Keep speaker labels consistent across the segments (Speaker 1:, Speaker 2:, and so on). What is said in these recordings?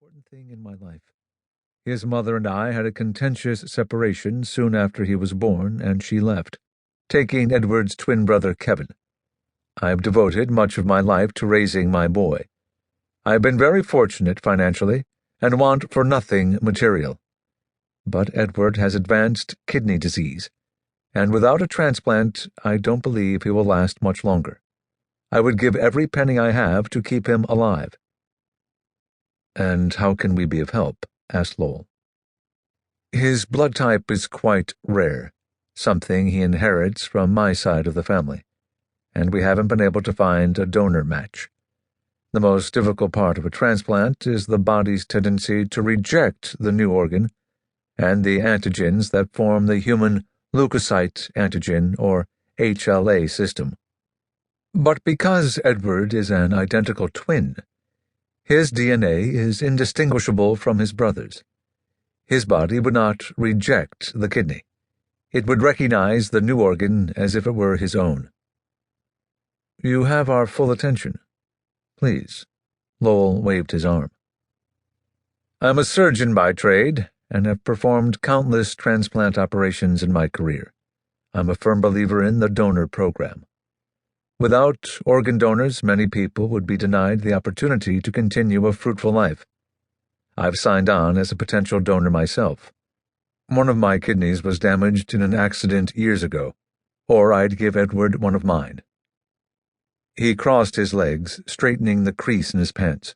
Speaker 1: important thing in my life. His mother and I had a contentious separation soon after he was born, and she left, taking Edward's twin brother Kevin. I have devoted much of my life to raising my boy. I have been very fortunate financially, and want for nothing material. But Edward has advanced kidney disease, and without a transplant, I don't believe he will last much longer. I would give every penny I have to keep him alive. And how can we be of help? Asked Lowell. His blood type is quite rare, something he inherits from my side of the family, and we haven't been able to find a donor match. The most difficult part of a transplant is the body's tendency to reject the new organ and the antigens that form the human leukocyte antigen, or HLA, system. But because Edward is an identical twin, his DNA is indistinguishable from his brother's. His body would not reject the kidney. It would recognize the new organ as if it were his own. You have our full attention. Please. Lowell waved his arm. I'm a surgeon by trade, and have performed countless transplant operations in my career. I'm a firm believer in the donor program. Without organ donors, many people would be denied the opportunity to continue a fruitful life. I've signed on as a potential donor myself. One of my kidneys was damaged in an accident years ago, or I'd give Edward one of mine. He crossed his legs, straightening the crease in his pants.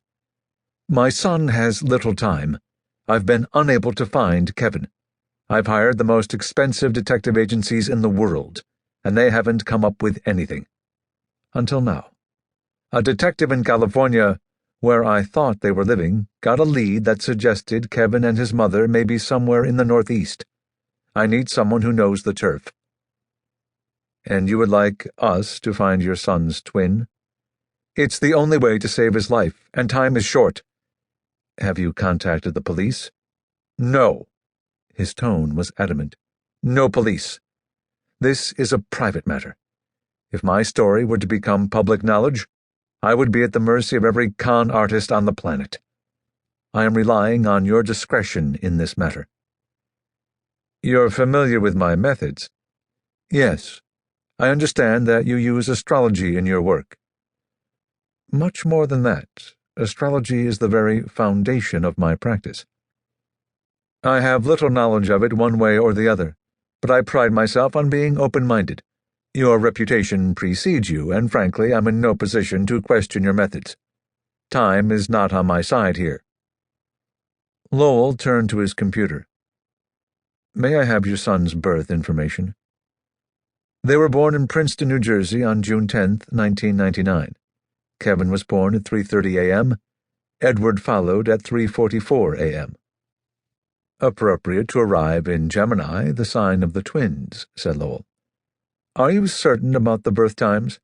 Speaker 1: My son has little time. I've been unable to find Kevin. I've hired the most expensive detective agencies in the world, and they haven't come up with anything. Until now. A detective in California, where I thought they were living, got a lead that suggested Kevin and his mother may be somewhere in the Northeast. I need someone who knows the turf. And you would like us to find your son's twin? It's the only way to save his life, and time is short. Have you contacted the police? No. His tone was adamant. No police. This is a private matter. If my story were to become public knowledge, I would be at the mercy of every con artist on the planet. I am relying on your discretion in this matter. You're familiar with my methods? Yes. I understand that you use astrology in your work. Much more than that. Astrology is the very foundation of my practice. I have little knowledge of it one way or the other, but I pride myself on being open-minded. Your reputation precedes you, and frankly, I'm in no position to question your methods. Time is not on my side here. Lowell turned to his computer. May I have your son's birth information? They were born in Princeton, New Jersey on June 10, 1999. Kevin was born at 3:30 a.m. Edward followed at 3:44 a.m. Appropriate to arrive in Gemini, the sign of the twins, said Lowell. Are you certain about the birth times?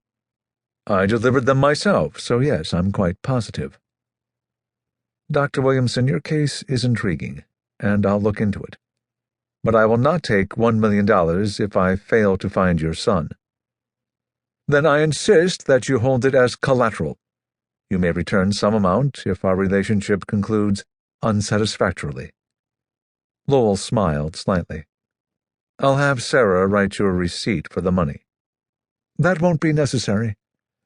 Speaker 1: I delivered them myself, so yes, I'm quite positive. Dr. Williamson, your case is intriguing, and I'll look into it. But I will not take $1 million if I fail to find your son. Then I insist that you hold it as collateral. You may return some amount if our relationship concludes unsatisfactorily. Lowell smiled slightly. I'll have Sarah write you a receipt for the money. That won't be necessary.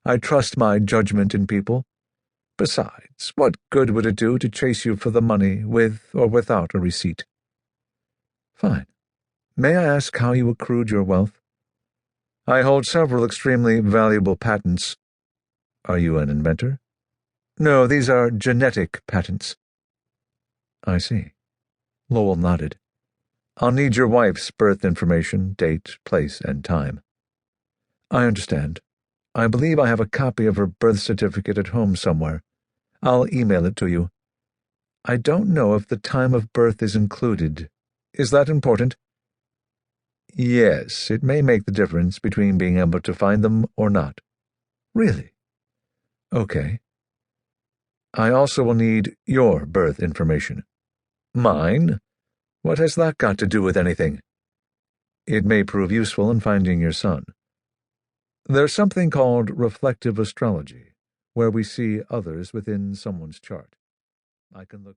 Speaker 1: I trust my judgment in people. Besides, what good would it do to chase you for the money with or without a receipt? Fine. May I ask how you accrued your wealth? I hold several extremely valuable patents. Are you an inventor? No, these are genetic patents. I see. Lowell nodded. I'll need your wife's birth information, date, place, and time. I understand. I believe I have a copy of her birth certificate at home somewhere. I'll email it to you. I don't know if the time of birth is included. Is that important? Yes, it may make the difference between being able to find them or not. Really? Okay. I also will need your birth information. Mine? What has that got to do with anything? It may prove useful in finding your son. There's something called reflective astrology, where we see others within someone's chart. I can look